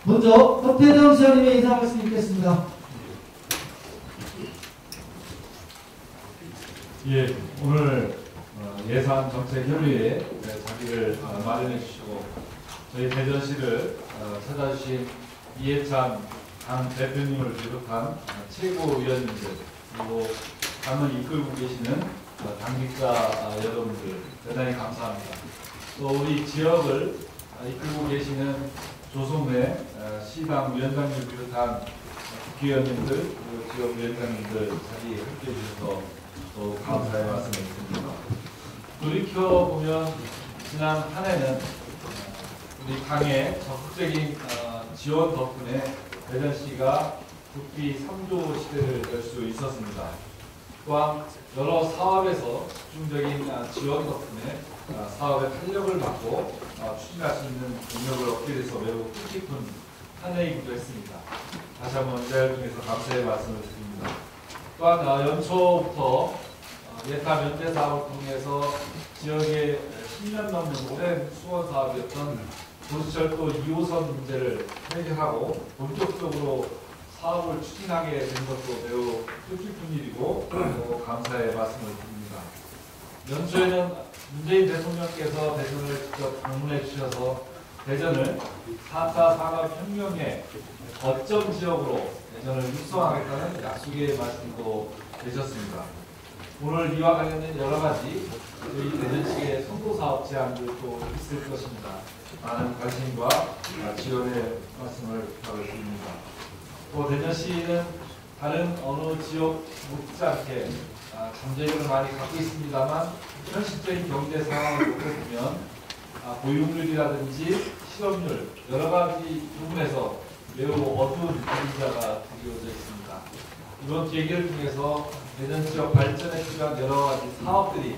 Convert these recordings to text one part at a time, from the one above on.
먼저 허태정 시장님의 인사 말씀 읽겠습니다. 예, 오늘 예산정책협의회에 자리를 마련해 주시고 저희 대전시를 찾아주신 이해찬 당 대표님을 비롯한 최고위원님들 그리고 당을 이끌고 계시는 당직자 여러분들 대단히 감사합니다. 또 우리 지역을 이끌고 계시는 조성래 시당 위원장님 비롯한 국회의원님들 그리고 지역 위원장님들 자리에 함께해 주셔서 또 감사의 말씀을 드립니다. 돌이켜보면 지난 한 해는 우리 당의 적극적인 지원 덕분에 대전시가 국비 3조 시대를 열 수 있었습니다. 또한 여러 사업에서 집중적인 지원 덕분에 사업의 탄력을 받고 추진할 수 있는 능력을 얻게 돼서 매우 뜻깊은 한 해이기도 했습니다. 다시 한번 이 자리를 통해서 감사의 말씀을 드립니다. 또한 연초부터 예타 면제 사업을 통해서 지역의 10년 넘는 오랜 수원 사업이었던 도시철도 2호선 문제를 해결하고 본격적으로 사업을 추진하게 된 것도 매우 뜻깊은 일이고 또 감사의 말씀을 드립니다. 연초에는 문재인 대통령께서 대전을 직접 방문해 주셔서 대전을 4차 산업혁명의 거점 지역으로 대전을 육성하겠다는 약속의 말씀도 되셨습니다. 오늘 이와 관련된 여러 가지 저희 대전시의 선도사업 제안들도 있을 것입니다. 많은 관심과 지원의 말씀을 부탁드립니다. 또 대전시는 다른 어느 지역 못지않게 잠재력을 많이 갖고 있습니다만 현실적인 경제 상황을 놓고 보면 고용률이라든지 실업률 여러 가지 부분에서 매우 어두운 그림자가 드리워져 있습니다. 이번 계기를 통해서 대전 지역 발전에 필요한 여러 가지 사업들이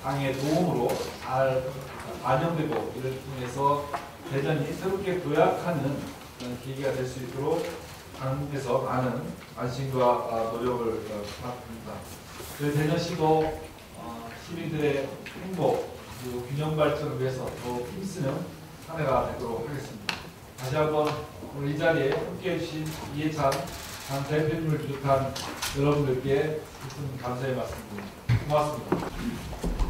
당의 도움으로 잘 반영되고 이를 통해서 대전이 새롭게 도약하는 그런 계기가 될 수 있도록 당에서 많은 관심과 노력을 부탁드립니다. 저희 대전시도 시민들의 행복 그리고 균형 발전을 위해서 더 힘쓰는 한 해가 되도록 하겠습니다. 다시 한번 오늘 이 자리에 함께해 주신 이해찬 당 대표님을 비롯한 여러분들께 깊은 감사의 말씀드립니다. 고맙습니다.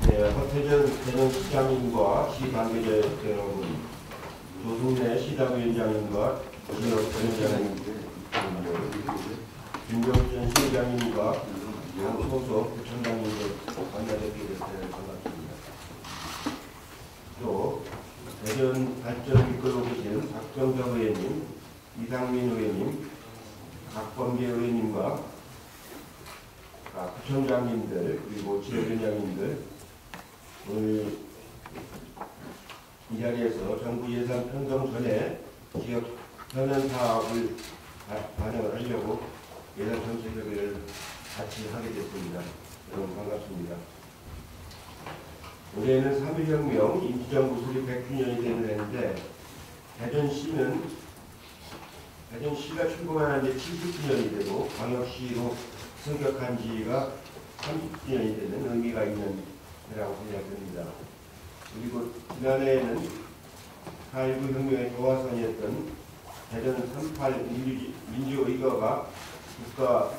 네, 허태정 대전시장님과 시관계자 여러분, 조성래 시당위원장님과 지역 위원장님들, 김경준 시장님과 양소속 부총장님들 만나뵙게 돼서 반갑습니다. 또 대전 발전을 이끌고 계신 박정석 의원님, 이상민 의원님, 박범계 의원님과 부총장님들 그리고 지역위원장님들 오늘 이 자리에서 정부 예산 편성 전에 지역 현안 사업을 반영을 하려고 예산 정책협의를 같이 하게 됐습니다. 여러분 반갑습니다. 올해는 3.1혁명 임시정부 수립 100주년이 되는 해인데 대전시가 출범한 지 70주년이 되고 광역시로 승격한 지가 30주년이 되는 의미가 있는 해라고 생각됩니다. 그리고 지난해에는 4.19 혁명의 도화선이었던 대전 3.8 민주의거가 국가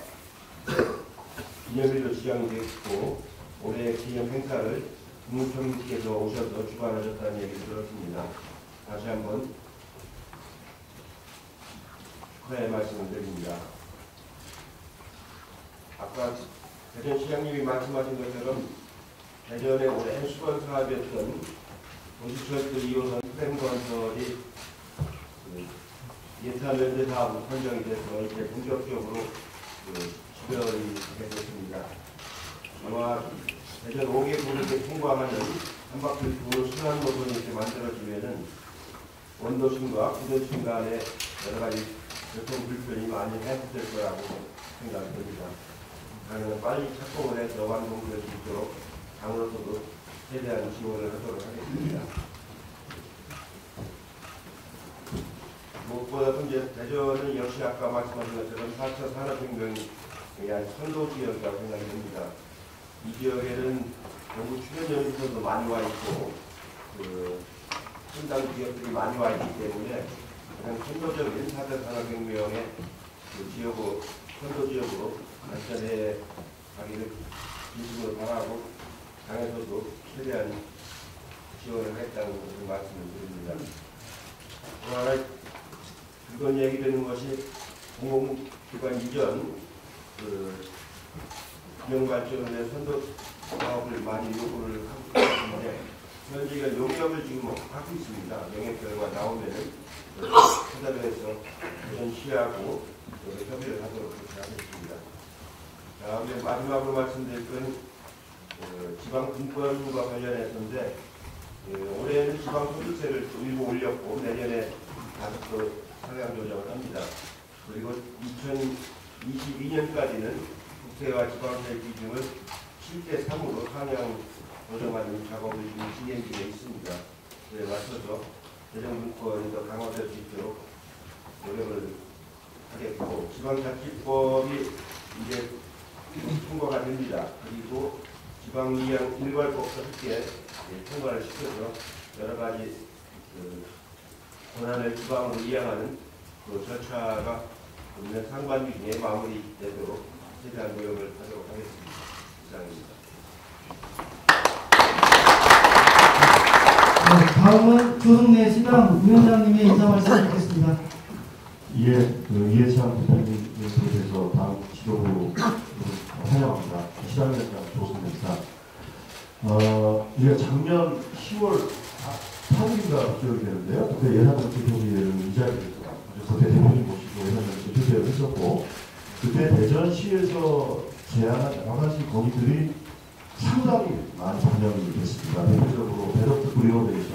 기념일로 지정이 됐고 올해 기념 행사를 국무총리께서 오셔서 주관하셨다는 얘기를 들었습니다. 다시 한번 축하의 말씀을 드립니다. 아까 대전시장님이 말씀하신 것처럼 대전의 오랜 수건 사업이었던 도시철도 2호선 트램 건설이 예산 면제 사업으로 선정이 돼서 이제 본격적으로 지별이 되게 됐습니다. 아마 대전 5개 도로를 통과하는 한 바퀴 도로 순환 노선이 이렇게 만들어지면은 원도심과 구도심 간에 여러 가지 교통 불편이 많이 해소될 거라고 생각됩니다. 당연히 빨리 착공을 해서 완공될 수 있도록 당으로서도 최대한 지원을 하도록 하겠습니다. 무엇보다도 이제 대전은 역시 아까 말씀하신 것처럼 4차 산업혁명에 의한 선도지역이라고 생각이 됩니다. 이 지역에는 정부 출연연수소도 많이 와 있고, 신당 기업들이 많이 와 있기 때문에 그냥 선도적인 4대 산업혁명의 그 지역으로, 선도 지역으로 발전해 가기를 진심으로 바라고 당에서도 최대한 지원을 하겠다는 것을 말씀을 드립니다. 또 하나 이건 얘기되는 것이 공공기관 이전 그 기념발전의 선도 사업을 많이 요구를 하고 있는데 현재가 용역을 지금 하고 있습니다. 용역 결과 나오면은 회사에서 시하고 협의를 하도록 그렇게 하겠습니다. 다음에 마지막으로 말씀드릴 건 지방분권과 관련해서인데 올해는 지방소득세를 일부 올렸고 내년에 다시 또 상향 조정을 합니다. 그리고 2022년까지는 국세와 지방세 기준을 7대 3으로 상향 조정하는 작업을 지금 진행 중에 있습니다. 그에 맞춰서 재정분권이 더 강화될 수 있도록 노력을 하겠고 지방자치법이 이제 통과가 됩니다. 그리고 지방이양 일괄법과 함께 통과를 시켜서 여러 가지 권한을 지방으로 이양하는 그 절차가 있는 상반기 중에 마무리되도록 최대한 노력을 하도록 하겠습니다. 이상입니다. 네, 다음은 조승래 신당 위원장님의 인사 말씀 듣겠습니다. 이해찬 대표님 대해서 다음 지도부로 환영합니다. 시당위원장 조승래입니다. 우리가 작년 10월 8일인가 기억이 되는데요. 그때 예산정책협의회를 이 자리에서 그때 대표님 모시고 예산정책협의회를 했었고 그때 대전시에서 제안한 여러 가지 건의들이 상당히 많이 반영이 됐습니다. 대표적으로 배덕트 브리오데이션,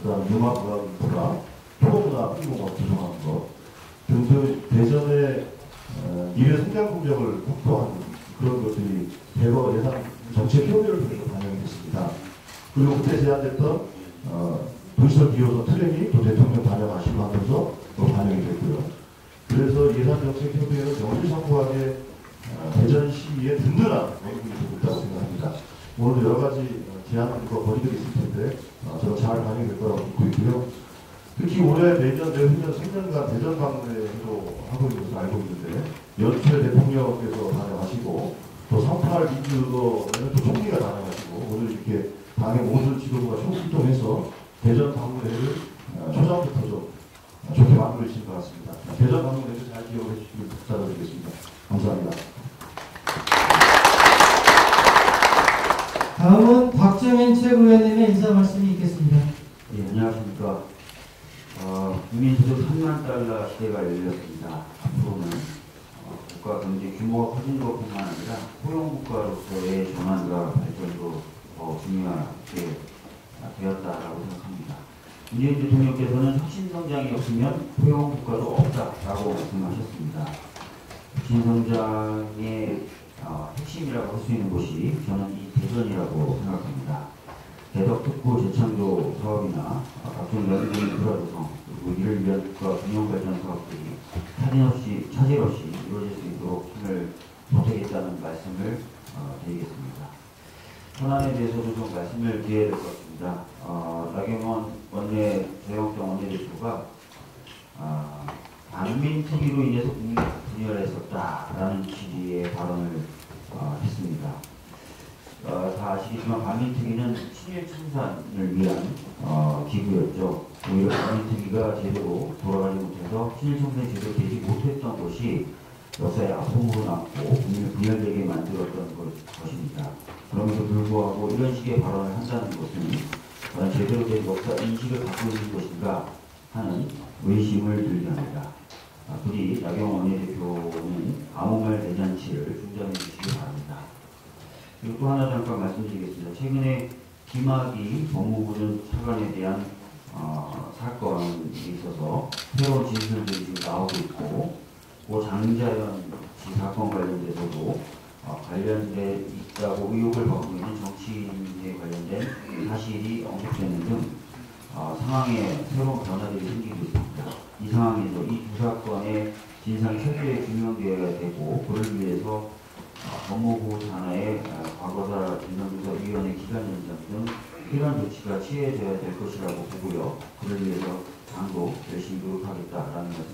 그다음 융합문화 인프라, 토목문화 홍보가 조성하는 것 등등 대전의 미래 성장 공작을 확보하는 그런 것들이 대거 예산 정책 협의를 통해서 반영이 됐습니다. 그리고 그때 제안됐던 도시설 기호서 트랙이 또 대통령 반영하시고 하면서 또 반영이 됐고요. 그래서 예산 정책 협의회는 명실상부하게 대전시의 든든한 원인이 되고 있다고 생각합니다. 오늘도 여러 가지 제안과 건의들이 있을 텐데 저는 잘 반영될 거라고 믿고 있고요. 특히 올해 내년, 내후년 3년간 대전 방문회도 하고 있는 것을 알고 있는데 연철 대통령께서 다녀가시고 또 3.8 민주도에는 또 총리가 다녀가시고 오늘 이렇게 당의 모든 지도부가 총출동해서 대전 방문회를 초장부터 좀 좋게 만들어 주신 것 같습니다. 대전 방문회를 잘 기억해 주시길 부탁드리겠습니다. 감사합니다. 다음은 곽정현 최고위원님의 인사 말씀이 있겠습니다. 예, 안녕하십니까. 국민소득 3만 달러 시대가 열렸습니다. 앞으로는 국가 경제 규모가 커진 것뿐만 아니라 포용국가로서의 전환과 발전도 더 중요하게 되었다라고 생각합니다. 문재인 대통령께서는 혁신성장이 없으면 포용국가도 없다라고 말씀하셨습니다. 혁신성장의 핵심이라고 할 수 있는 곳이 저는 이 대전이라고 생각합니다. 대덕특구 재창조 사업이나 각종 연구 인프라 조성, 그리고 이를 위한 국가 균형발전 사업들이 차질 없이 이루어질 수 있도록 힘을 보태겠다는 말씀을 드리겠습니다. 현안에 대해서도 좀 말씀을 드려야 될 것 같습니다. 나경원 원내 조영정 원내대표가 반민특위로 인해서 국민이 분열했었다라는 취지의 발언을 했습니다. 다 아시겠지만 반민특위는 친일 청산을 위한 기구였죠. 오히려 반민특위가 제대로 돌아가지 못해서 친일 청산이 제대로 되지 못했던 것이 역사의 아픔으로 남고 국민을 분열되게 만들었던 것입니다. 그럼에도 불구하고 이런 식의 발언을 한다는 것은 과연 제대로 된 역사 인식을 갖고 있는 것인가 하는 의심을 들게 합니다. 부디 나경원 원내대표는 아무 말 대잔치를 중단해 주시기 바랍니다. 그리고 또 하나 잠깐 말씀드리겠습니다. 최근에 김학의 법무부는 차관에 대한 사건이 있어서 새로운 진술들이 지금 나오고 있고, 고 장자연 씨 사건 관련돼서도 관련돼 있다고 의혹을 받고 있는 정치인에 관련된 사실이 언급되는 등 상황에 새로운 변화들이 생기고 있습니다. 이 상황에서 이 두 사건의 진상이 철저히 규명되어야 되고, 그를 위해서 법무부 산하의 과거사 진상조사위원회 기간 연장 등 필요한 조치가 취해져야 될 것이라고 보고요. 그를 위해서 당도 열심히 노력하겠다라는 말씀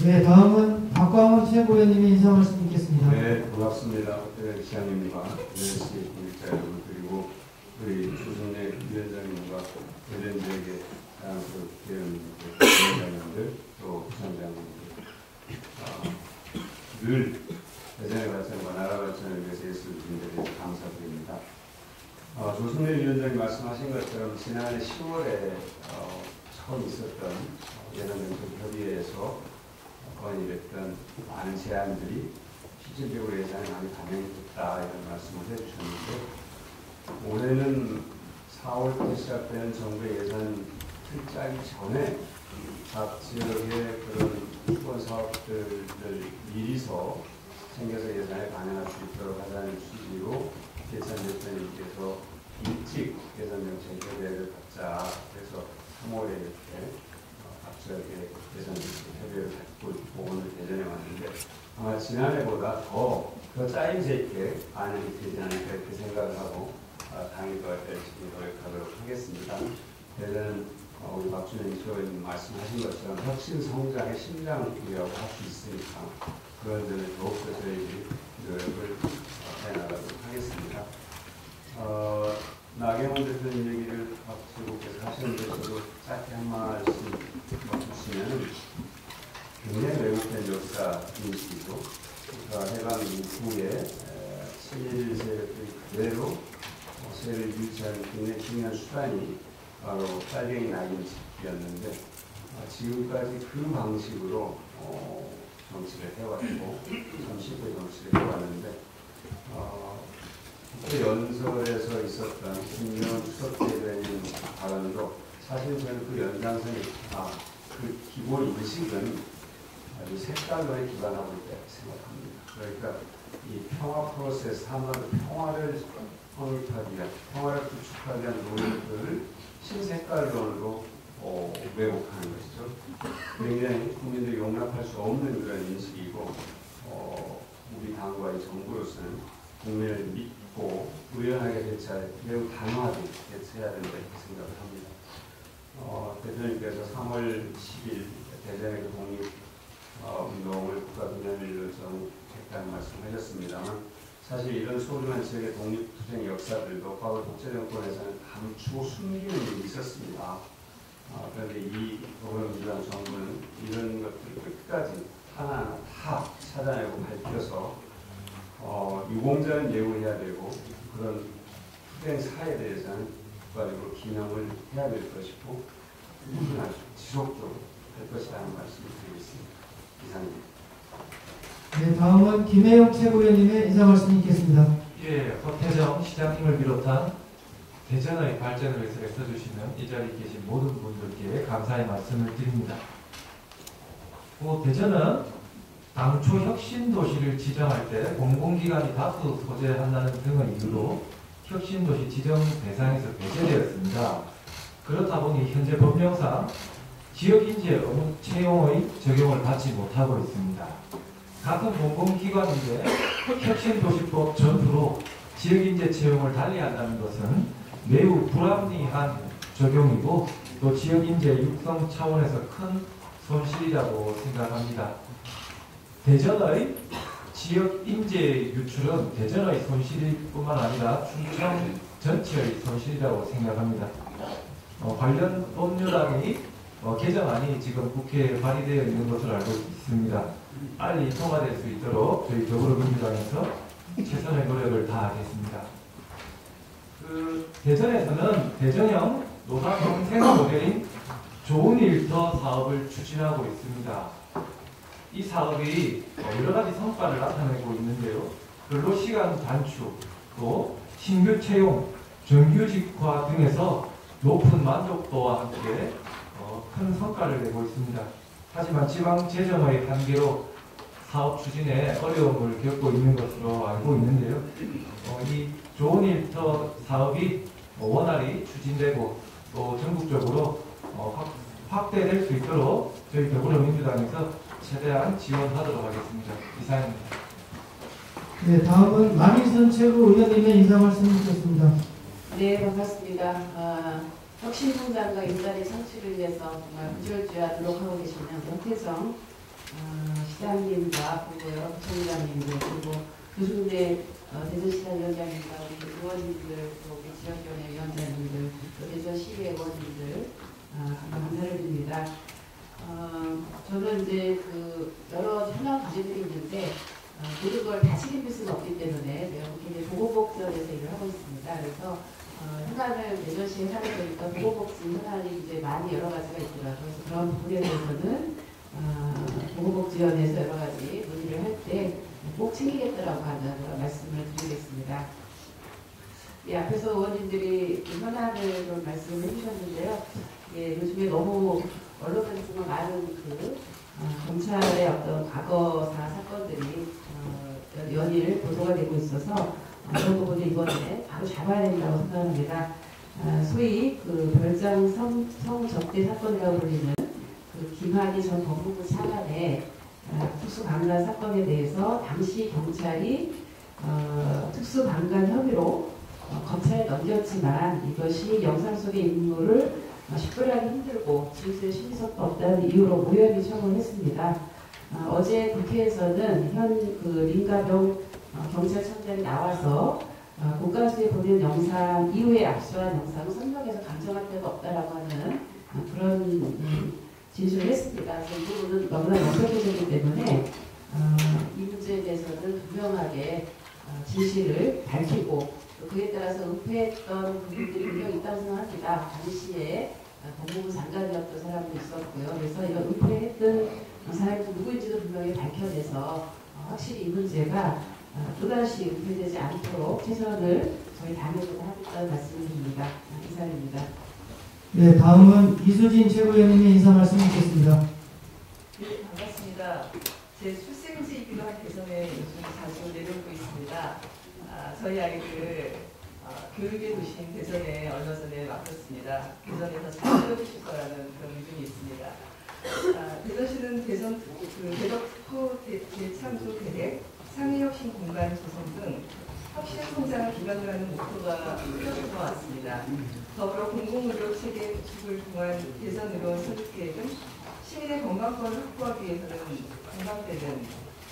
네, 다음은 박광훈 최고위원님의 인사 말씀 있겠습니다. 네, 고맙습니다. 시장님과 NSC 국립자 여러분 그리고 우리 조승래 위원장님과 대전 지역의 다양한 위원장님들 또 부산장님들 늘 대전의 발전과 나라 발전을 위해서 애쓰는 분들에 감사드립니다. 조승래 위원장님 말씀하신 것처럼 지난해 10월에 처음 있었던 예산정책협의회에서 건의됐던 많은 제안들이 실질적으로 예산에 많이 반영이 됐다 이런 말씀을 해주셨는데 올해는 4월부터 시작되는 정부의 예산 틀짜기 전에 각 지역의 그런 수건 사업들을 미리서 챙겨서 예산에 반영할 수 있도록 하자는 취지로 예산대표님께서 일찍 예산정책협의회를 갖자 그래서 3월에 이렇게 각지역의 예산협의회를 갖고 있고 오늘 대전에 왔는데 아마 지난해보다 더 짜임새 있게 반영이 되지 않을까 이렇게 생각을 하고 당연히 더 열심히 노력하도록 하겠습니다. 대전은 우리 박준현 의원님 말씀하신 것처럼 혁신 성장의 심장이라고 할 수 있으니까 그런 점에 더욱더 저희들이 노력을 해나가도록 하겠습니다. 나경원 대표님 얘기를 박지국께서 하셨는데 저도 짧게 한 말씀 주시면 굉장히 왜곡된 역사 인식이고 해방 이후에 친일 세력들이 그대로 세를 유치하는 굉장히 중요한 수단이 바로 빨갱이 낙인찍기였는데 지금까지 그 방식으로 정치를 해왔고 30대 정치를 해왔는데 국회 연설에서 있었던 김정은 수석대변인 발언도 사실 저는 그 연장선이 그 기본 인식은 아주 색깔론에 기반하고 있다고 생각합니다. 그러니까 이 평화 프로세스, 한반도 평화를 확립하기 위한, 평화를 구축하기 위한 노력들을 신색깔론으로 왜곡하는 것이죠. 굉장히 국민들이 용납할 수 없는 그런 인식이고 우리 당과 이 정부로서는 국민을 믿고 의연하게 대처할 매우 단호하게 대처해야 된다 이렇게 생각을 합니다. 대표님께서 3월 10일 대전의 독립운동을 국가기념일로 정했다는 말씀하셨습니다만 사실 이런 소중한 지역의 독립투쟁 역사들도 과거 독재정권에서는 감추고 숨기는 일이 있었습니다. 그런데 이 더불어민주당 정부는 이런 것들을 끝까지 하나하나 다 찾아내고 밝혀서 유공자는 예우해야 되고 그런 투쟁 사에 대해서는 국가적으로 기념을 해야 될 것이고 꾸준하게 지속적으로 할 것이라는 말씀을 드리겠습니다. 이상입니다. 네, 다음은 김혜영 최고위원님의 인사 말씀 있겠습니다. 예, 허태정 시장님을 비롯한 대전의 발전을 위해서 애써주시는 이 자리에 계신 모든 분들께 감사의 말씀을 드립니다. 대전은 당초 혁신도시를 지정할 때 공공기관이 다수 소재한다는 등의 이유로 혁신도시 지정 대상에서 배제되었습니다. 그렇다 보니 현재 법령상 지역인재 의무 채용의 적용을 받지 못하고 있습니다. 같은 공공기관인데 혁신도시법 전후로 지역인재 채용을 달리한다는 것은 매우 불합리한 적용이고 또 지역인재 육성 차원에서 큰 손실이라고 생각합니다. 대전의 지역인재 유출은 대전의 손실일 뿐만 아니라 충청 전체의 손실이라고 생각합니다. 관련 법률안이 개정안이 지금 국회에 발의되어 있는 것으로 알고 있습니다. 빨리 통과될 수 있도록 저희 더불어민주당에서 최선의 노력을 다하겠습니다. 대전에서는 대전형 노사형 생활 모델인 좋은 일터 사업을 추진하고 있습니다. 이 사업이 여러 가지 성과를 나타내고 있는데요. 근로시간 단축, 또 신규 채용, 정규직화 등에서 높은 만족도와 함께 큰 성과를 내고 있습니다. 하지만 지방 재정의 한계로 사업 추진에 어려움을 겪고 있는 것으로 알고 있는데요. 이 좋은 일터 사업이 원활히 추진되고 또 전국적으로 확대될 수 있도록 저희 더불어민주당에서 최대한 지원하도록 하겠습니다. 이상입니다. 네, 다음은 남인순 최고위원님의 인사 말씀 있겠습니다. 네, 반갑습니다. 혁신성장과 일자리 창출을 위해서 정말 부지런히 노력하고 계시는 원태정 시장님과 그리고 여러 부총장님들 그리고 조순대 대전시장 위원장님과 우리 의원님들 또 우리 지역위원회 위원장님들 또 대전시의회 의원님들 감사를 드립니다. 저는 이제 그 여러 현황 과제들이 있는데 모든 걸 다 책임질 수는 없기 때문에 제가 굉장히 보건복지원에서 일을 하고 있습니다. 그래서 현안을 대전시에 하게 되니까 보건복지 현안이 이제 많이 여러 가지가 있더라고요. 그래서 그런 부분에 대해서는 보건복지원에서 여러 가지 논의를 할 때 꼭 챙기겠다라고 하는 그런 말씀을 드리겠습니다. 예, 앞에서 의원님들이 현안을 좀 말씀을 해주셨는데요. 예, 요즘에 너무 언론에서 정말 많은 경찰의 어떤 과거사 사건들이 연일 보도가 되고 있어서 그런 부분을 이번에 바로 잡아야 된다고 생각합니다. 소위 별장 성접대 사건이라고 불리는 김학의 전 법무부 차관의 특수방관 사건에 대해서 당시 경찰이 특수방관 혐의로 검찰에 넘겼지만 이것이 영상 속의 인물을 식별하기 힘들고 진술의 신빙성도 없다는 이유로 무혐의 처분을 했습니다. 어제 국회에서는 현 린가병 경찰청장이 나와서 국가수에 보낸 영상 이후에 압수한 영상을 설명해서 감정할 데가 없다라고 하는 그런 진술을 했습니다. 그래서 이 부분은 너무나 명백해졌기 때문에 이 문제에 대해서는 분명하게 진실을 밝히고 그에 따라서 은폐했던 부분들이 분명히 있다고 생각합니다. 당시에 법무부 장관이었던 사람도 있었고요. 그래서 이런 은폐했던 사람이 누구인지도 분명히 밝혀내서 확실히 이 문제가 또다시 은폐되지 않도록 최선을 저희 당에서 하겠다는 말씀을 드립니다. 이상입니다. 네, 다음은 이수진 최고위원님의 인사 말씀 듣겠습니다. 네, 반갑습니다. 제 출생지이기도 한 개성에 요즘 자주 내려오고 있습니다. 저희 아이들 교육의 도시인 대전에 얼마 전에 맡겼습니다. 대전에서 잘 키워주실 거라는 그런 믿음이 있습니다. 대전시는 대전 대덕특구 대창조 계획, 상해혁신 공간 조성 등 혁신 성장을 기반으로 하는 목표가 뚜렷해 왔습니다. 더불어 공공의료 체계 구축을 통한 대전의료원 설립 계획은 시민의 건강권을 확보하기 위해서는 공감되는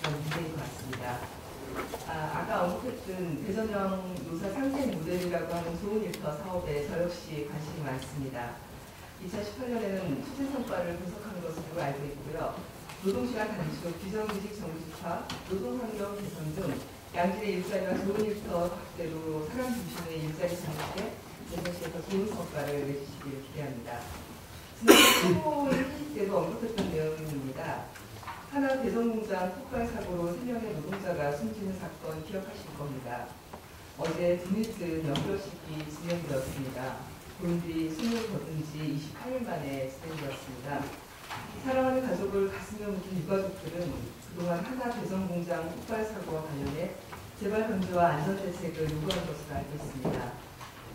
그런 문제인 것 같습니다. 아까 언급했던 대전형 노사 상생 모델이라고 하는 좋은 일터 사업에 저 역시 관심이 많습니다. 2018년에는 추진 성과를 분석하는 것으로 알고 있고요. 노동시간 단축, 비정규직 정규직화, 노동환경 개선 등 양질의 일자리와 좋은 일터 확대로 사람 중심의 일자리 창출에 대전시에서 좋은 성과를 내주시길 기대합니다. 지난해 최고위 회의 때도 언급했던 내용입니다. 하나 대전공장 폭발 사고로 3명의 노동자가 숨지는 사건 기억하실 겁니다. 어제 드밀튼 연결식이 진행되었습니다. 본 뒤 숨을 거둔 지 28일 만에 진행되었습니다. 사랑하는 가족을 가슴에 묻은 유가족들은 그동안 하나 대전공장 폭발 사고와 관련해 재발 방지와 안전대책을 요구한 것으로 알고 있습니다.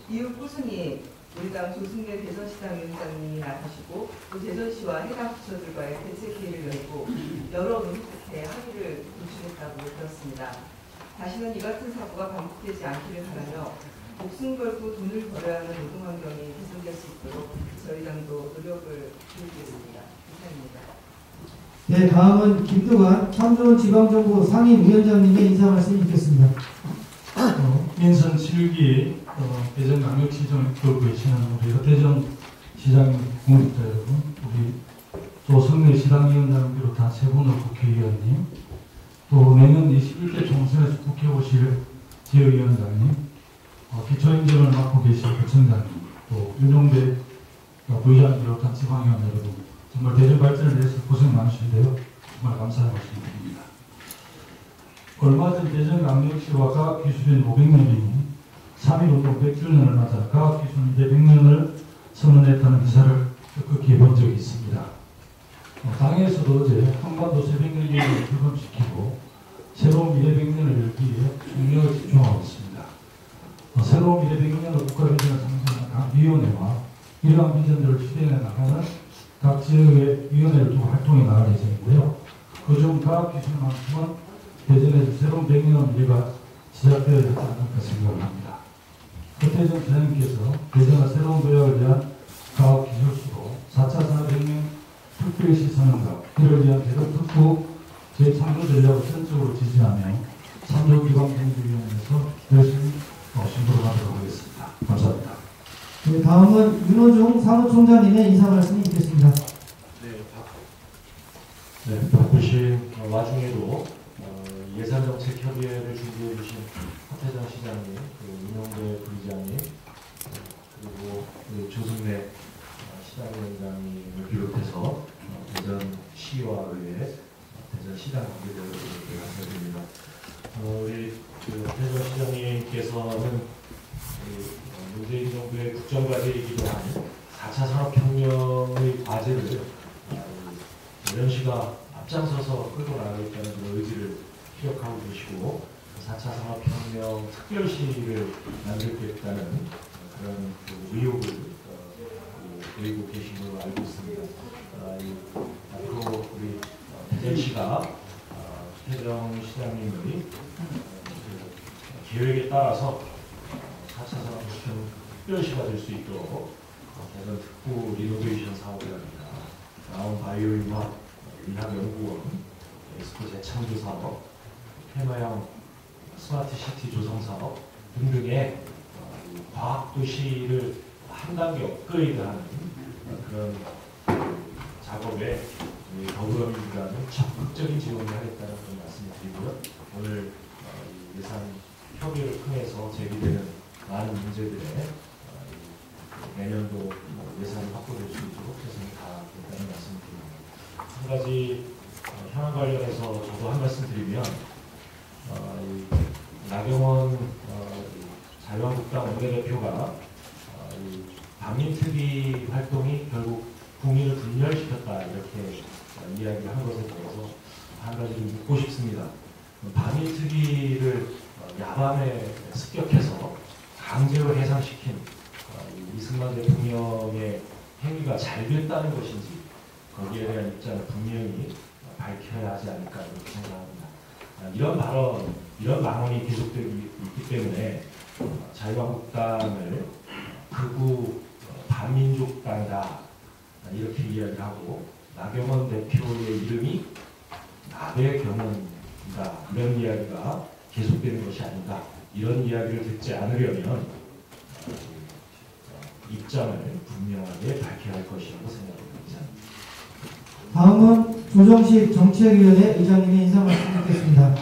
이후 꾸준히 우리 당 조승래 대전시장 위원장님이 나서시고 또 대전시와 해당 부처들과의 대책 회의를 열고 여러 논의 끝에 합의를 도출했다고 들었습니다. 다시는 이 같은 사고가 반복되지 않기를 바라며 목숨 걸고 돈을 벌어야 하는 노동환경이 개선될 수 있도록 저희 당도 노력을 기울이겠습니다. 이상입니다. 네, 다음은 김두관 참좋은 지방정부 상임위원장님의 인사 말씀 듣겠습니다. 민선 7기 대전광역시정을 겪고 계시는 우리 대전시장 국민들 여러분, 우리 또 성내 시당위원장을 비롯한 세 분의 국회의원님, 또 내년 21대 총선에서 국회 오실 지역위원장님, 기초행정을 맡고 계실 부청장님, 또 윤용배 부의장 비롯한 지방위원 여러분, 정말 대전 발전을 위해서 고생 많으신데요. 정말 감사의 말씀드립니다. 얼마 전 대전광역시와 과학기술인 500명이 3.1운동 100주년을 맞아 과학기술인대 100년을 선언했다는 기사를 뜻깊게 본 적이 있습니다. 당에서도 어제 한반도 새벽연기를 출범시키고 새로운 미래 100년을 열기 위해 중력을 집중하고 있습니다. 새로운 미래 100년을 국가비전을 상징하는 각 위원회와 이러한 비전들을 실행해 나가는 각 지역의 위원회를 두고 활동해 나갈 예정인데요. 그중 과학기술만큼은 대전에서 새로운 100년 미래가 시작되어야 되지 않을까 생각을 합니다. 허태정 시장님께서 대전과 새로운 도약을 위한 과학기술수로 4차 산업혁명 특별시 선언과 이를 위한 대북특구 재창조 전략을 전적으로 지지하며 참여기관정부위원회에서 열심히 신고를 하도록 하겠습니다. 감사합니다. 네, 다음은 윤호중 사무총장님의 인사 말씀이 있겠습니다. 네, 바쁘신 와중에도 예산정책협의회를 준비해 주신 하태정 시장님, 윤영배 부의장님, 그리고 조승래 시당위원장님을 비롯해서 대전시와 의회, 대전시당 관계자들께 감사드립니다. 우리 하태정 시장님께서는 문재인 정부의 국정과제이기도 한 4차 산업혁명의 과제를 대전시가 앞장서서 끌고 나가겠다는 그런 의지를 피력하고 계시고 4차 산업혁명 특별시를 만들겠다는 그런 의욕을 보이고 계신 걸로 알고 있습니다. 앞으로 우리 대전시가 하태정 시장님의 계획에 따라서 4차 산업혁명 특별시가 될 수 있도록 대전 특구 리노베이션 사업이랍니다. 나온 바이오융합 인학연구원, 엑스포 재창조 사업, 테마형 스마트시티 조성 사업 등등의 과학도시를 한 단계 업그레이드하는 그런 작업에 더불어민주당은 적극적인 지원을 하겠다는 그런 말씀을 드리고요. 오늘 예산 협의를 통해서 제기되는 많은 문제들에 내년도 예산이 확보될 수 있도록 최선을 다하겠다는 말씀을 드립니다. 한 가지 현안 관련해서 저도 한 말씀 드리면 나경원 자유한국당 원내대표가 반민특위 활동이 결국 국민을 분열시켰다 이렇게 이야기를 한 것에 대해서 한 가지 묻고 싶습니다. 반민특위를 야밤에 습격해서 강제로 해산시킨 이승만 대통령의 행위가 잘 됐다는 것인지 거기에 대한 입장을 분명히 밝혀야 하지 않을까 이렇게 생각합니다. 이런 발언, 이런 망언이 계속되고 있기 때문에 자유한국당을 극우 반민족당이다 이렇게 이야기를 하고 나경원 대표의 이름이 나배경원이다 이런 이야기가 계속되는 것이 아닌가 이런 이야기를 듣지 않으려면 입장을 분명하게 밝혀야 할 것이라고 생각합니다. 다음은 조정식 정치위원회 의장님의 인사 말씀 듣겠습니다.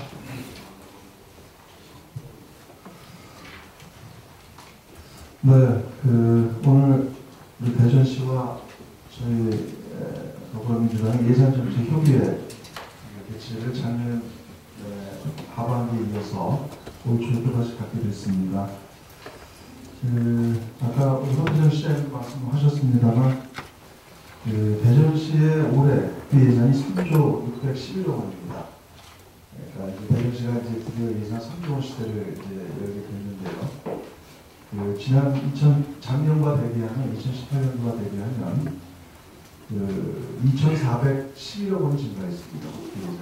네, 오늘 우리 대전시와 저희 더불어민주당 예산정책협의회 개최를 작년 하반기에 이어서 올 초에 또다시 갖게 됐습니다. 아까 우리 하태정 시장님 말씀하셨습니다만 대전시의 올해 예산이 3조 611억 원입니다. 그러니까 이제 대전시가 이제 드디어 예산 3조 원 시대를 이제 열게 됐는데요. 작년과 대비하면 2018년과 대비하면 2,411억 원 증가했습니다. 예산이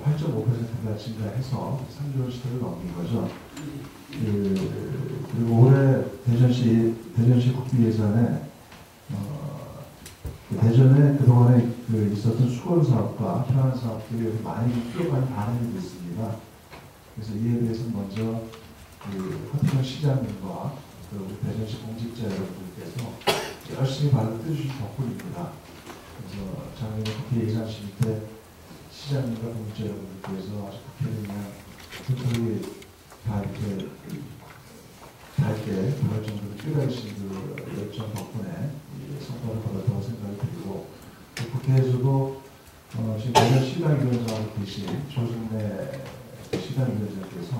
8.5%가 증가해서 3조 원 시대를 넘긴 거죠. 그리고 올해 대전시 국비 예산에 대전에 그동안에 있었던 수건 사업과 현안 사업들이 많이 반영이 됐습니다. 그래서 이에 대해서 먼저 하태정 시장님과 우리 대전시 공직자 여러분들께서 열심히 받아들여주신 덕분입니다. 그래서 작년에 국회 예산심의 때 시장님과 공직자 여러분들께서 아주 국회를 그냥 틈틈이 다 이렇게 밝게 그럴 정도로 뛰어나신 그 열정 덕분에 성과를 받았다고 생각이 들고 국회에서도 지금 대전 시당위원장으로 계신 조승래 시당위원장께서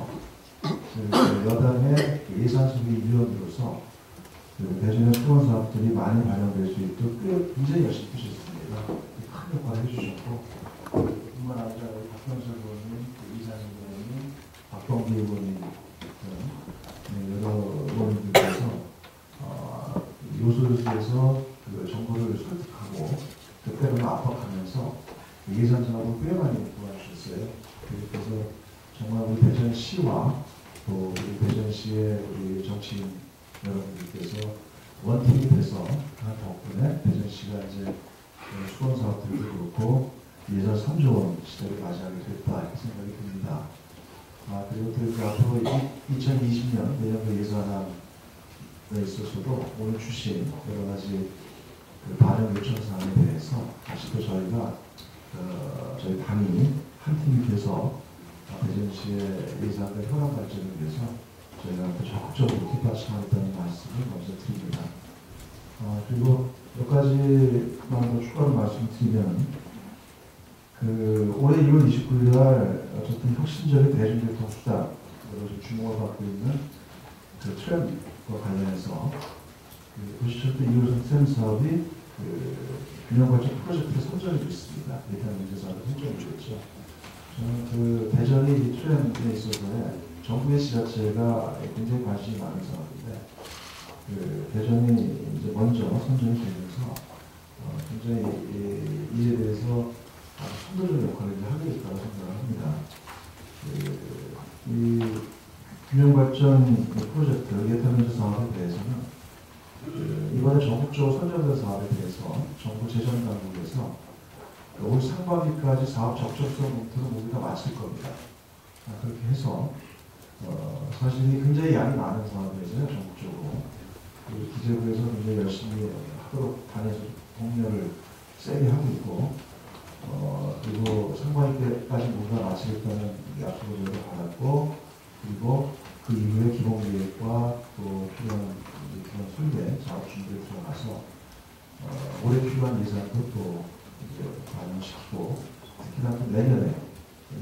여당의 예산소위위원으로서 대전의 수건 사업들이 많이 반영될 수 있도록 굉장히 열심히 하셨습니다. 큰 역할을 해주셨고 뿐만 아니라 박병석 의원님, 이상희 의원님, 박범기 의원님 여러 의원님들께서 요소에서 정부를 설득하고 때때로는 압박하면서 예산 사업을 꽤 많이 도와주셨어요. 그래서 정말 우리 대전시와 또 우리 대전시의 우리 정치인 여러분들께서 원팀이 돼서 그 덕분에 대전시가 이제 수건 사업 예산 3조 원 시대를 맞이하게 됐다 이렇게 생각이 듭니다. 그리고 그 앞으로 2020년 내년도 예산안에 있어서도 오늘 주신 여러 가지 그 반영 요청 사항에 대해서 다시 또 저희가 저희 당이 한 팀이 돼서 대전시의 예산과 현안 발전을 위해서 저희가 또 적극적으로 뒷받침하겠다는 말씀을 먼저 드립니다. 그리고 몇 가지만 더 추가로 말씀드리면 올해 2월 29일 날 어쨌든 혁신적인 대중교통 수단으로 주목을 받고 있는 그 트램과 관련해서 도시철도 2호선 트램 사업이 균형발전 프로젝트에 선정이 됐습니다. 일단 문제사업에 선정이 됐죠. 저는 대전이 이 트램에 있어서의 정부의 지자체가 굉장히 관심이 많은 사업인데 대전이 이제 먼저 선정이 되면서 굉장히 이에 대해서 선도적 역할을 하겠다고 생각을 합니다. 이 균형발전 프로젝트 예타면제 사업에 대해서는 이번에 전국적으로 선정된 사업에 대해서 정부 재정당국에서 올 상반기까지 사업 적절성 검토를 모두 다 마칠 겁니다. 그렇게 해서 사실 굉장히 양이 많은 사업이어서요, 전국적으로. 기재부에서 굉장히 열심히 하도록 단에서 공략을 세게 하고 있고, 그리고 상반기까지 모두 다 마치겠다는 약속을 저희가 받았고, 그리고 그 이후에 기본계획과 또 필요한 그런 설계, 작업 준비에 들어가서 올해 필요한 예산도 또 반영시키고, 특히나 또 내년에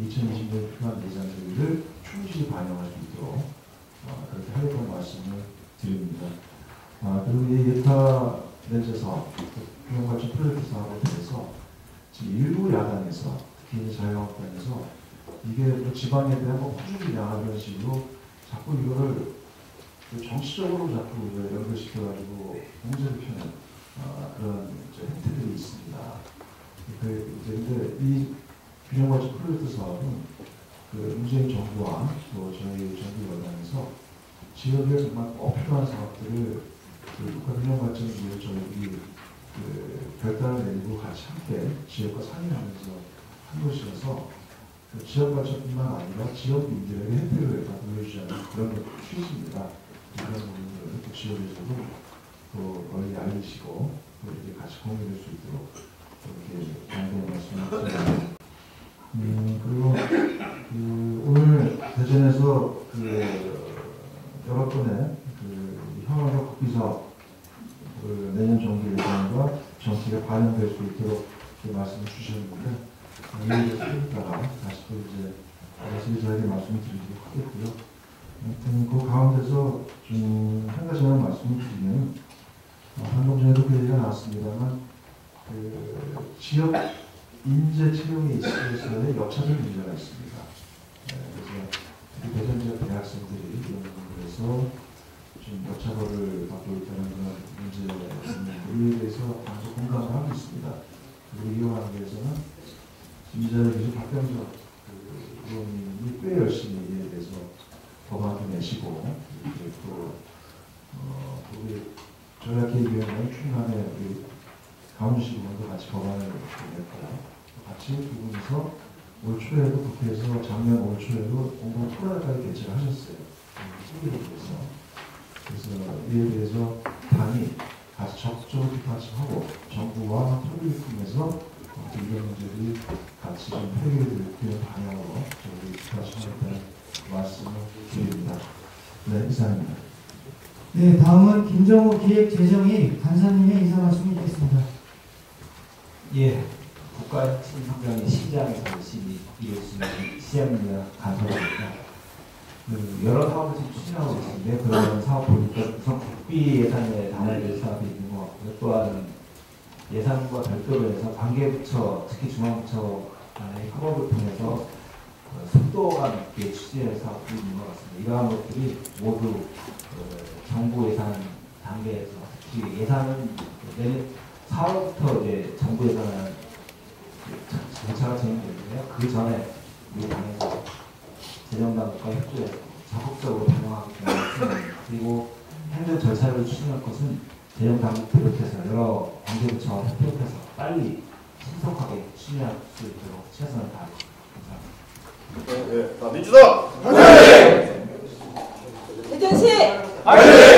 2020년에 필요한 예산들을 충실히 반영할 수 있도록 그렇게 하겠다는 말씀을 드립니다. 그리고 이 예타 면제 사업, 균형발전 프로젝트 사업에 대해서 지금 일부 야당에서, 특히 자유한국당에서 이게 지방에 대한 꾸준히 양하는 식으로 자꾸 이거를 정치적으로 자꾸 연결시켜가지고 공세를 펴는 그런 행태들이 있습니다. 그런데 이 균형발전 프로젝트 사업은 문재인 정부와 또 저희 정부 여당에서 지역에 정말 꼭 필요한 사업들을 국가 균형발전을 위해 저희 결단을 내리고 같이 함께 지역과 상의하면서 한 것이라서 지역 발전뿐만 아니라 지역민들에게 혜택을 다 보여주자는 그런 취지입니다. 그런 부분을 또 지역에서도 또 널리 알리시고 또 이렇게 같이 공유될 수 있도록 이렇게 양해의 말씀을 드립니다. 그리고 오늘 대전에서 여러 건의 현황과 국비사업 내년 정부 예산과 정책에 반영될 수 있도록 말씀을 주셨는데 이에 대해서 이따가 다시 또 이제 세세하게 말씀을 드리도록 하겠고요. 아무튼 그 가운데서 좀 한 가지만 말씀을 드리면 방금 전에도 그 얘기가 나왔습니다만 지역 인재 채용에 있어서의 역차적 문제가 있습니다. 그래서 대전 지역 대학생들이 이런 부분에서 좀 역차별을 받고 있다는 그런 문제에 대해서 아주 공감을 하고 있습니다. 그리고 이용하기 위해서는 진짜로 박병석 의원님이 꽤 열심히 이에 대해서 법안도 내시고 또 우리 전략계획위원회 충남의 우리 강훈식 의원도 같이 법안을 냈고 같이 두 분이서 올 초에도 국회에서 작년 올 초에도 공동 토론회까지 개최를 하셨어요. 그래서 이에 대해서 당이 같이 적극적으로 뒷받침하고 정부와 협의를 통해서 이런 문제들이 같이 좀 해결되는 방향으로 저희 뒷받침하겠다는 말씀을 드립니다. 네, 이상입니다. 네, 다음은 김정우 기획재정위 간사님의 인사 말씀이 있겠습니다. 예, 국가혁신성장의 시장에서 열심히 일을 수있는 시장입니다. 간사입니다. 여러 사업을 지금 추진하고 있는데 그런 사업 보니까 우선 국비 예산에 담아야 사업이 있는 것 같고요. 또한 예산과 별도로 해서 관계부처, 특히 중앙부처 간의 협업을 통해서 속도감 있게 추진할 사업이 있는 것 같습니다. 이러한 것들이 모두 정부 예산 단계에서 특히 예산은 내년 4월부터 이제 정부 예산은 절차가 진행되는데요. 그 전에 우리 당에서 재정당국과 협조해서 적극적으로 반영하기 때문에 그리고 행정 절차를 추진할 것은 재정당국 비롯해서 여러 관계부처와 협력해서 빨리 신속하게 추진할 수 있도록 최선을 다하겠습니다. 민주당! 대전시! 화이팅!